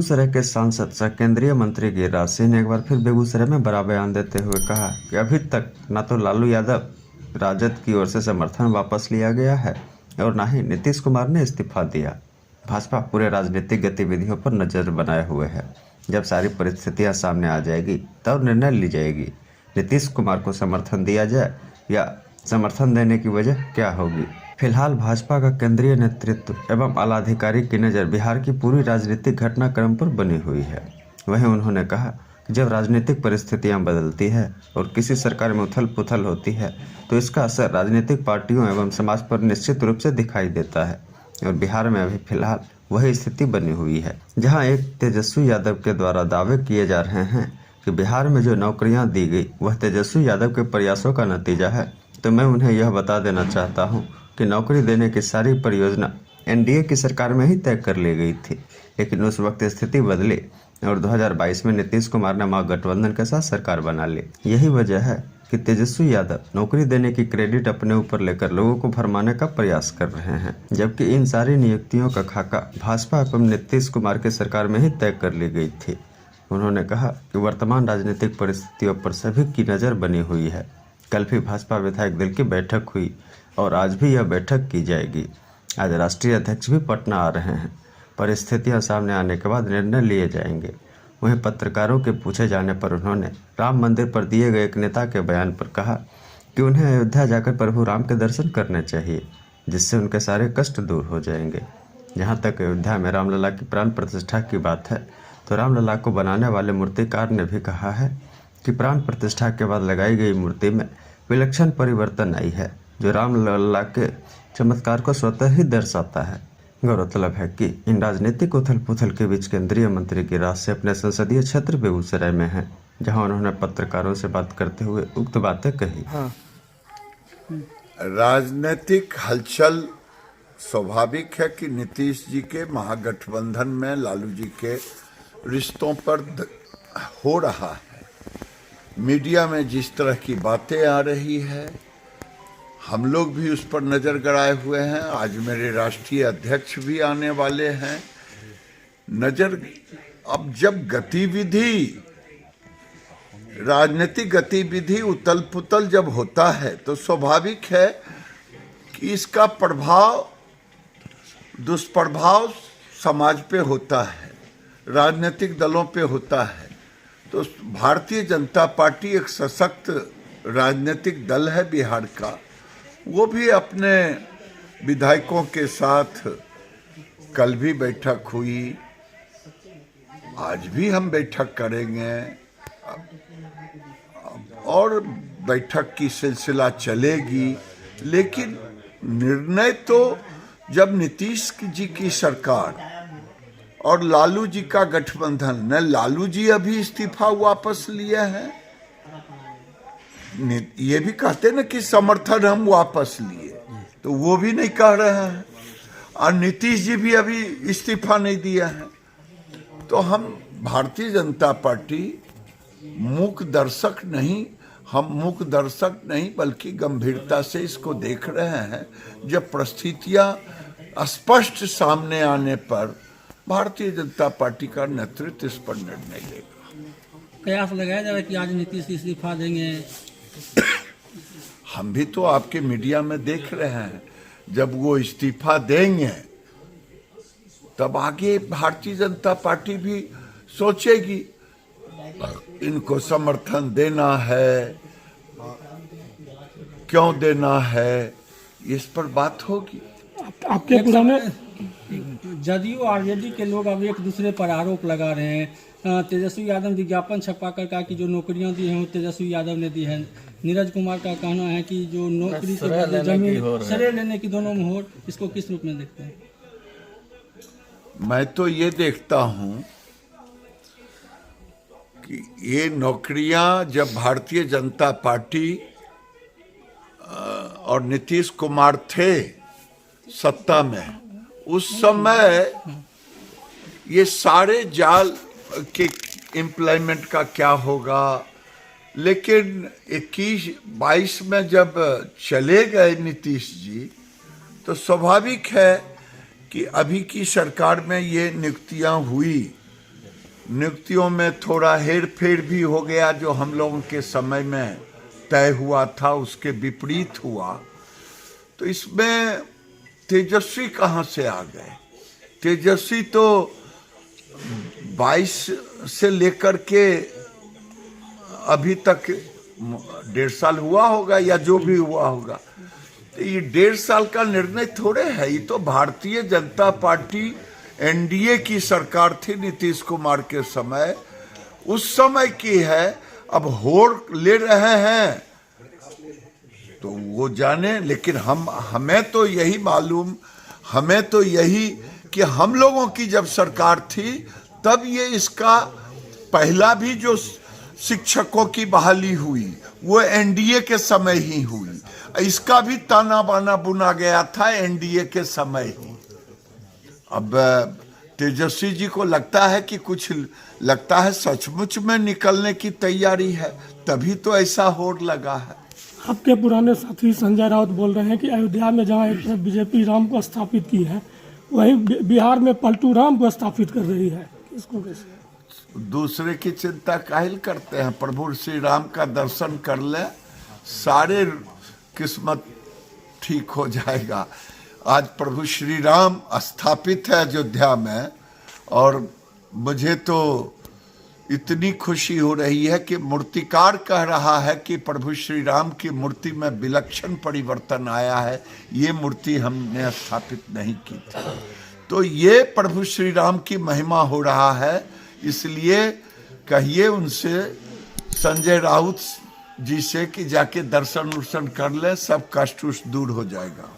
बेगूसराय के सांसद सह केंद्रीय मंत्री गिरिराज सिंह ने एक बार फिर बेगूसराय में बड़ा बयान देते हुए कहा कि अभी तक न तो लालू यादव राजद की ओर से समर्थन वापस लिया गया है और न ही नीतीश कुमार ने इस्तीफा दिया। भाजपा पूरे राजनीतिक गतिविधियों पर नजर बनाए हुए है। जब सारी परिस्थितियां सामने आ जाएगी तब निर्णय ली जाएगी। नीतीश कुमार को समर्थन दिया जाए या समर्थन देने की वजह क्या होगी। फिलहाल भाजपा का केंद्रीय नेतृत्व एवं आलाधिकारी की नज़र बिहार की पूरी राजनीतिक घटनाक्रम पर बनी हुई है। वहीं उन्होंने कहा कि जब राजनीतिक परिस्थितियां बदलती है और किसी सरकार में उथल पुथल होती है तो इसका असर राजनीतिक पार्टियों एवं समाज पर निश्चित रूप से दिखाई देता है। और बिहार में अभी फिलहाल वही स्थिति बनी हुई है, जहाँ एक तेजस्वी यादव के द्वारा दावे किए जा रहे हैं कि बिहार में जो नौकरियां दी गई वह तेजस्वी यादव के प्रयासों का नतीजा है। तो मैं उन्हें यह बता देना चाहता हूं कि नौकरी देने की सारी परियोजना एनडीए की सरकार में ही तय कर ली गई थी, लेकिन उस वक्त स्थिति बदली और 2022 में नीतीश कुमार ने महागठबंधन के साथ सरकार बना ली। यही वजह है कि तेजस्वी यादव नौकरी देने की क्रेडिट अपने ऊपर लेकर लोगों को भरमाने का प्रयास कर रहे हैं, जबकि इन सारी नियुक्तियों का खाका भाजपा एवं नीतीश कुमार की सरकार में ही तय कर ली गई थी। उन्होंने कहा कि वर्तमान राजनीतिक परिस्थितियों पर सभी की नज़र बनी हुई है। कल भी भाजपा विधायक दल की बैठक हुई और आज भी यह बैठक की जाएगी। आज राष्ट्रीय अध्यक्ष भी पटना आ रहे हैं। परिस्थितियां सामने आने के बाद निर्णय लिए जाएंगे। वहीं पत्रकारों के पूछे जाने पर उन्होंने राम मंदिर पर दिए गए एक नेता के बयान पर कहा कि उन्हें अयोध्या जाकर प्रभु राम के दर्शन करने चाहिए, जिससे उनके सारे कष्ट दूर हो जाएंगे। जहाँ तक अयोध्या में रामलला की प्राण प्रतिष्ठा की बात है तो रामलला को बनाने वाले मूर्तिकार ने भी कहा है कि प्राण प्रतिष्ठा के बाद लगाई गई मूर्ति में विलक्षण परिवर्तन आई है, जो रामलला के चमत्कार को स्वतः ही दर्शाता है। गौरतलब है कि इन राजनीतिक उथल पुथल के बीच केंद्रीय मंत्री गिरिराज सिंह अपने संसदीय क्षेत्र बेगूसराय में हैं, जहां उन्होंने पत्रकारों से बात करते हुए उक्त बातें कही। राजनीतिक हलचल स्वाभाविक है कि नीतीश जी के महागठबंधन में लालू जी के रिश्तों पर हो रहा है। मीडिया में जिस तरह की बातें आ रही है, हम लोग भी उस पर नजर गड़ाए हुए हैं। आज मेरे राष्ट्रीय अध्यक्ष भी आने वाले हैं। अब जब गतिविधि, राजनीतिक गतिविधि उतल पुतल जब होता है तो स्वाभाविक है कि इसका प्रभाव, दुष्प्रभाव समाज पे होता है, राजनीतिक दलों पे होता है। तो भारतीय जनता पार्टी एक सशक्त राजनीतिक दल है बिहार का। वो भी अपने विधायकों के साथ कल भी बैठक हुई, आज भी हम बैठक करेंगे और बैठक की सिलसिला चलेगी। लेकिन निर्णय तो जब नीतीश जी की सरकार और लालू जी का गठबंधन, न लालू जी अभी इस्तीफा वापस लिए हैं, ये भी कहते ना कि समर्थन हम वापस लिए, तो वो भी नहीं कह रहे हैं, और नीतीश जी भी अभी इस्तीफा नहीं दिया है। तो हम भारतीय जनता पार्टी मूक दर्शक नहीं बल्कि गंभीरता से इसको देख रहे हैं। जब परिस्थितियां स्पष्ट सामने आने पर भारतीय जनता पार्टी का नेतृत्व इस पर निर्णय लेगा। कयास लगाया जा रहा है कि आज नीतीश इस्तीफा देंगे। हम भी तो आपके मीडिया में देख रहे हैं, जब वो इस्तीफा देंगे तब आगे भारतीय जनता पार्टी भी सोचेगी इनको समर्थन देना है, क्यों देना है, इस पर बात होगी। आपके पूरा में जदयू आरजेडी के लोग अब एक दूसरे पर आरोप लगा रहे हैं। तेजस्वी यादव विज्ञापन छपा कर कहा कि जो नौकरियां दी हैं वो तेजस्वी यादव ने दी है। नीरज कुमार का कहना है कि जो नौकरी से जमीन श्रेय लेने की दोनों मोहर, इसको किस रूप में देखते हैं? मैं तो ये देखता हूं कि ये नौकरियां जब भारतीय जनता पार्टी और नीतीश कुमार थे सत्ता में, उस समय ये सारे जाल के एम्प्लॉयमेंट का क्या होगा, लेकिन 21-22 में जब चले गए नीतीश जी तो स्वाभाविक है कि अभी की सरकार में ये नियुक्तियां हुई नियुक्तियों में थोड़ा हेर फेर भी हो गया, जो हम लोगों के समय में तय हुआ था उसके विपरीत हुआ। तो इसमें तेजस्वी कहाँ से आ गए? तेजस्वी तो 22 से लेकर के अभी तक 1.5 साल हुआ होगा या जो भी हुआ होगा। तो ये 1.5 साल का निर्णय थोड़े है, ये तो भारतीय जनता पार्टी एनडीए की सरकार थी नीतीश कुमार के समय, उस समय की है। अब होड़ ले रहे हैं तो वो जाने, लेकिन हमें तो यही मालूम, हमें तो यही कि हम लोगों की जब सरकार थी तब ये इसका पहला भी जो शिक्षकों की बहाली हुई वो एनडीए के समय ही हुई, इसका भी ताना बाना बुना गया था एनडीए के समय ही। अब तेजस्वी जी को लगता है कि कुछ लगता है सचमुच में निकलने की तैयारी है, तभी तो ऐसा होड़ लगा है। आपके पुराने साथी संजय राउत बोल रहे हैं कि अयोध्या में जहां एक तरफ बीजेपी राम को स्थापित की है, वहीं बिहार में पलटू राम को स्थापित कर रही है। इसको कैसे? दूसरे की चिंता काहिल करते हैं? प्रभु श्री राम का दर्शन कर ले, सारे किस्मत ठीक हो जाएगा। आज प्रभु श्री राम स्थापित है अयोध्या में, और मुझे तो इतनी खुशी हो रही है कि मूर्तिकार कह रहा है कि प्रभु श्री राम की मूर्ति में विलक्षण परिवर्तन आया है, ये मूर्ति हमने स्थापित नहीं की थी। तो ये प्रभु श्री राम की महिमा हो रहा है, इसलिए कहिए उनसे, संजय राउत जी से, कि जाके दर्शन उर्शन कर ले, सब कष्ट दूर हो जाएगा।